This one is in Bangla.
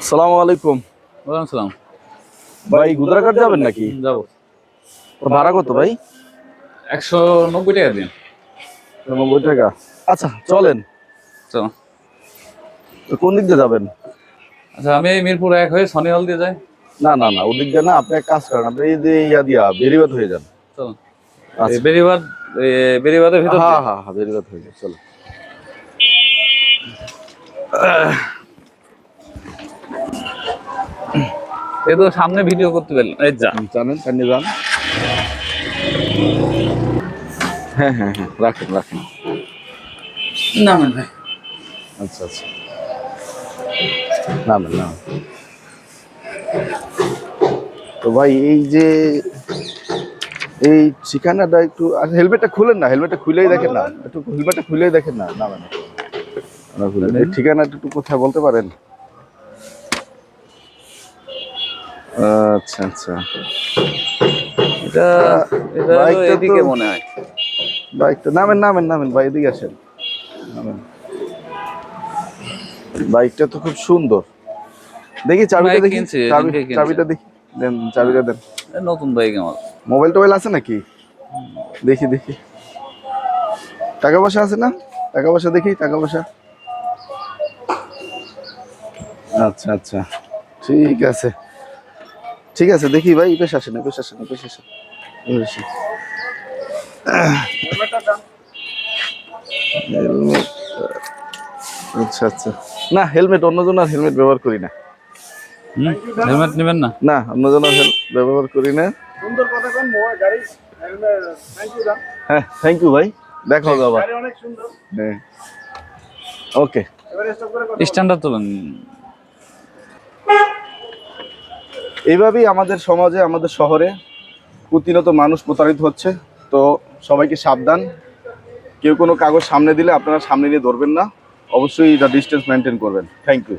আসসালামু আলাইকুম। ওয়ালাইকুম সালাম। ভাই গুজরাঘাট যাবেন নাকি? যাবো। ভাড়া কত ভাই? 190 টাকা দিন। 90 টাকা। আচ্ছা চলেন। চলো। তো কোন দিক দিয়ে যাবেন? আচ্ছা, আমি এই মিরপুর 1 হয়ে সনিহল দিয়ে যাই। না না না, ওদিক দিয়ে না, আপনি এক কাজ করেন, আপনি এই যে দিয়া বেরিবাদ হয়ে যান। চলো। এই আচ্ছা, বেরিবাদের ভিতর হ্যাঁ দিয়ে। হ্যাঁ হ্যাঁ, বেরিবাদ হয়ে যান, চলো। এই তো সামনে ভিডিও করতে পারলেন, এই যা। জানেন কান্নি যান। হ্যাঁ হ্যাঁ হ্যাঁ, রাখেন রাখেন। নামেন ভাই। আচ্ছা আচ্ছা, নামেন নামেন। তো ভাই এই যে এই ঠিকানাটা একটু, হেলমেটটা খুলেন না, হেলমেটটা খুলেই দেখেন না, একটু হেলমেটটা খুলেই দেখেন না, না মানে এই ঠিকানাটা একটু কোথায় বলতে পারেন? আচ্ছা আচ্ছা, এটা এটা হলো বাইকটা তো, এদিকে মনে হয়। বাইকটা নামেন নামেন নামেন ভাই, এদিকে আসেন, নামেন। বাইকটা তো খুব সুন্দর, দেখি চাবিটা বাইক দেখি, কিনছি, চাবি এদিকে কিনছি। চাবিটা দেখি, দেন চাবিটা দেন। নতুন বাইক আমার। মোবাইল টোবাইল আছে নাকি? দেখি দেখি, টাকা পয়সা আছে না? টাকা পয়সা দেখি, টাকা পয়সা। আচ্ছা আচ্ছা, ঠিক আছে ঠিক আছে, দেখি ভাই, বেশ আসেন বেশ আসেন বেশ আসেন, বেশ আসেন। হেলমেট, আচ্ছা আচ্ছা, না হেলমেট অন্যজনের হেলমেট ব্যবহার করি না। হেলমেট নেবেন না? না, অন্যজনের ব্যবহার করি না। সুন্দর কথা কোন মোবাইল গাড়ি থ্যাংক ইউ দা। হ্যাঁ থ্যাংক ইউ ভাই, দেখা হবে আবার। গাড়ি অনেক সুন্দর। হ্যাঁ, ওকে। এবারে স্টপ করে স্ট্যান্ডার্ড তুলেন। এইভাবেই আমাদের সমাজে, আমাদের শহরে প্রতিনিয়ত মানুষ প্রতারিত হচ্ছে। তো সবাইকে সাবধান, কেউ কোনো কাগজ সামনে দিলে আপনারা সামনে নিয়ে ধরবেন না, অবশ্যই এটা ডিস্টেন্স মেনটেন করবেন। Thank you.